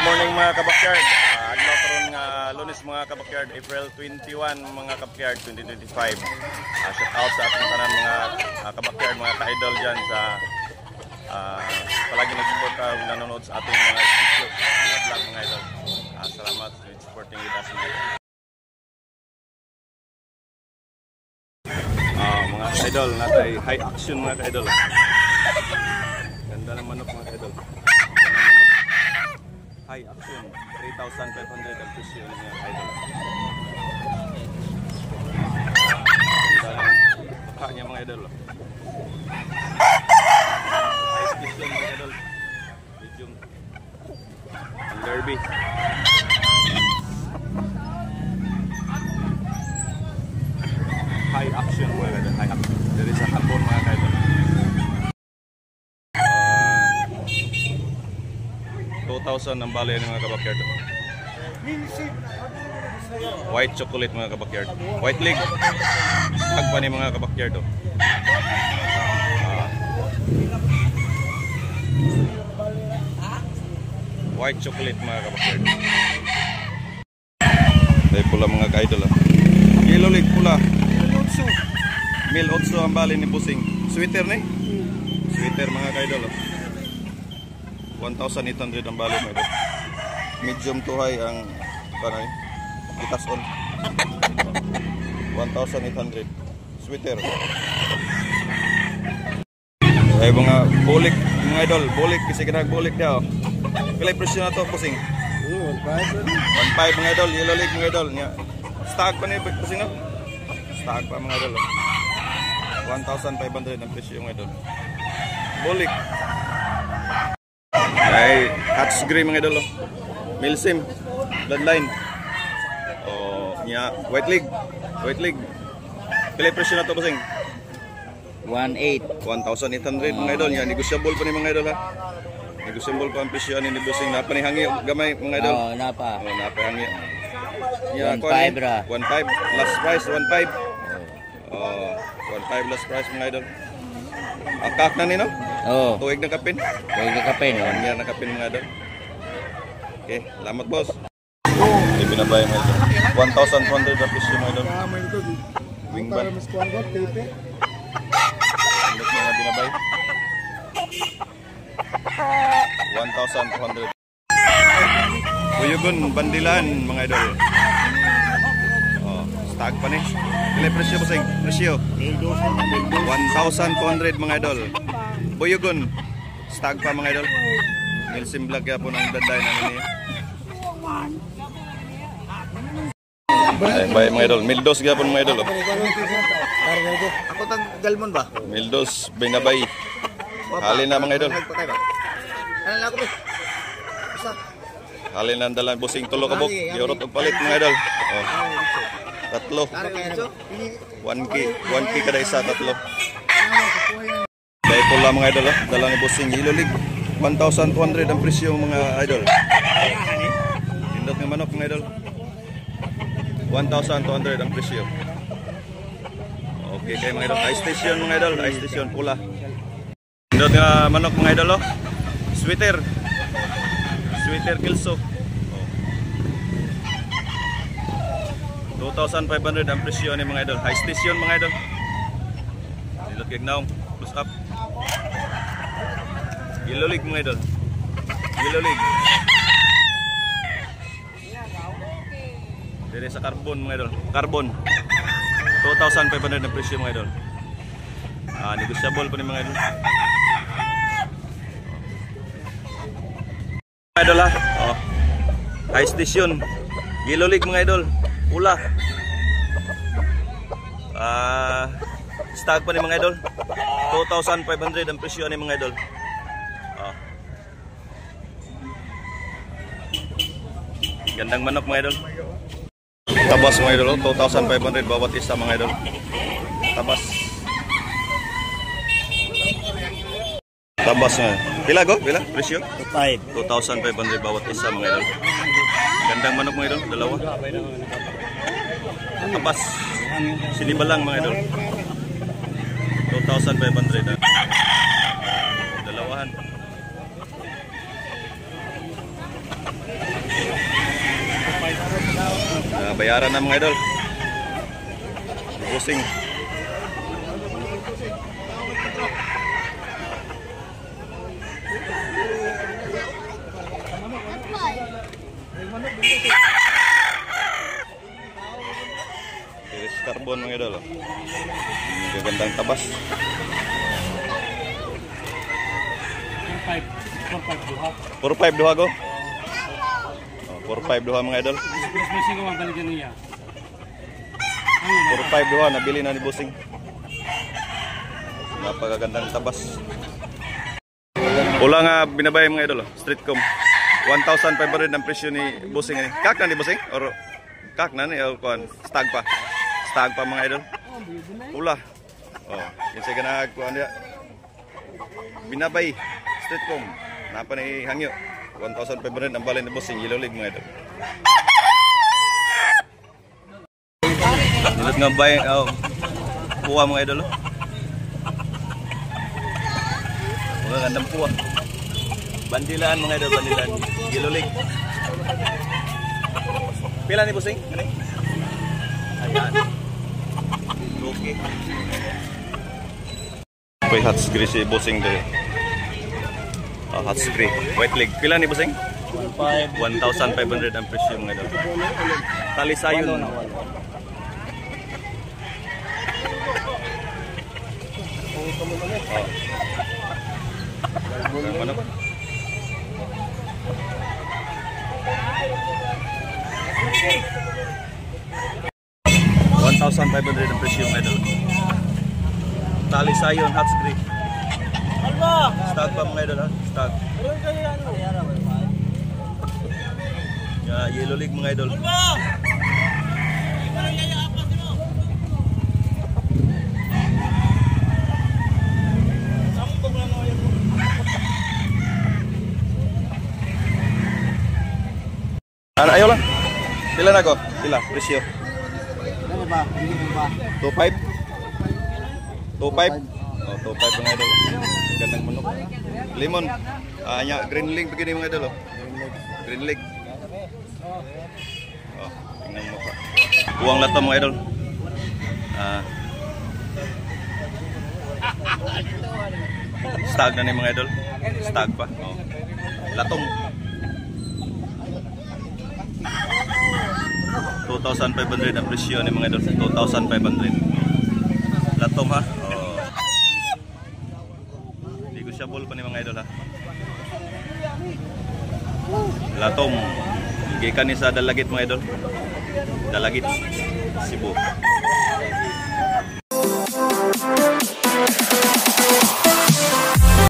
morning mga kabakyard. Adlaw karon nga Lunes mga kabakyard, April 21 mga kabakyard 2025. Shout out sa ating tanan mga kabakyard, mga ka-idol diyan sa palagi nag-support ka nanonood sa ating mga video, mga vlog mga idol. Salamat sa supporting with us. Mga ka-idol, natay high action mga ka-idol. Ganda ng manok mga ka-idol. High action, 3,500 ang presyo ng mga idol. Ganda niya mga idol. High station mga idol. Medium. Ang derby. High action mga idol. High action. Dari sa hapon mga idol. 2,000 ang bali ng mga kabakyard. White chocolate mga kabakyard. White leg. Agpa ni mga kabakyard. White chocolate mga kabakyard. Dahil pula mga ka-idol. Yellow leg pula. Mil 8 ang bali ni Pusing. Sweater ni? Sweater mga ka-idol. 1,800 ang bali mo ito. Medium to high ang kanay. Itas on. 1,800. Sweater. Ay mga bulik mga idol. Bulik kasi kinag bulik daw. Pilay presyo na to Pusing. 1,500 mga idol. Yellow leg mga idol. Stag pa ni Pusing no? Stag pa mga idol. 1,500 ang presyo mga idol. Bulik. Ay, Hats Gray mga idol. Milsim, Bloodline. White leg. White leg. Pilay presyo na to Pusing? 1,800. 1,800 mga idol. Negosyable pa ni mga idol ha. Negosyable pa ang presyo ni Pusing. Napa ni hangi gamay mga idol. Napa. Napa hangi. 1,500 ra. 1,500 last price 1,500. 1,500 last price mga idol. Akak na ni no? Oo. Tuwig na kapin. Tuwig na kapin. Yan na kapin mga idol. Okay, salamat boss. Hindi binabayan mga idol. 1,200 na presyo mga idol. Wing ban. Andot mga binabay. 1,200. Buyugon, bandilan mga idol. Stag pa ni. Pilay presyo Pusing? Presyo 1,200 mga idol. Buyugon, stag pa mga idol. Milsim vlog ya po ng danday namin niya. Ay mga idol, Mildos ya po mga idol. Ako tag galmon ba? Mildos, binabay. Halin na mga idol. Halin na ang dalang Pusing tulo kabok. Yorot og palit mga idol. Tatlo. 1K kada isa, tatlo. Dahil pula mga idol, dalang ni Pusing Yellow Leg. 1,200 ang presyo mga idol. Indot ng manok mga idol. 1,200 ang presyo. Okay kayo mga idol. Ice station mga idol. Ice station pula. Indot ng manok mga idol. Sweater. Sweater Kilso. 2,500 ang presyo ni mga idol. High station mga idol. Indot kay gnaong. Close up. Yellow leg mga idol. Yellow leg. Dari sa carbon mga idol. Carbon. 2,500 ang presyo mga idol. Negosyable pa ni mga idol. Mga idol ha. High station. Yellow leg mga idol. Pula. Stag pa ni mga idol. 2,500 ang presyo ni mga idol. Gandang manok mga idol. Tabas mga idol, 2,500 bawat isa mga idol. Tabas. Tabas nga. Pila go? Pila? Presyo? 2,500 bawat isa mga idol. Gandang manok mga idol, dalawa. Tabas. Sinibalang mga idol. 2,500 dalawahan. Bayaran na mga idol. Busing. Iris karbon mga idol. Gagandang tabas. 4-5 duha go. 4-5 duha mga idol. 4-5 duha nabili na ni Busing. Napakagandang tabas. Pula nga binabay mga idol, Streetcom. 1,500 ang presyo ni Busing ini. Kak na ni Busing or kak na ni kuan stag pa. Stag pa mga idol. Pula. Oh, kinsa kana kuan dia. Binabay Streetcom. Napa ni hangyo. 1,500 ang balay ni Busing Yellow League mga idol. Nilut nga bay puwa mga idol. Mga gandang puwa. Bandilan mga idol, bandilan. Yellow League. Pila ni Busing? Kani? Ayan. Okay. May hot scree si Busing dito. Hot scree. White leg. Pila ni Busing? 1,500 ang presyo mga idol. Talisayon. Ano ba? 1,500 ang presyo mga idol. Talisayon hot scree. Stag pa mga idol ha? Stag. Yellow League mga idol. Ano, ayaw lang. Pila na ko? Pila, presyo. Ano ba? Hindi mo ba? 2.5? 2.5? Oh, 2.5 mga idol. Gandang manok. Lemon. Anya, green leg begini mga idol. Green leg. Oh, tingnan mo pa. Buwang lato mga idol. Stag na ni mga idol. Stag pa. Oh. Latong. 2,500 ang presyo ni mga idol. 2,500. Latong ha. Oh. Negotiable pa ni mga idol ha. Latong. Gikan ni sa Dalagit mga idol. Dalagit. Cebu.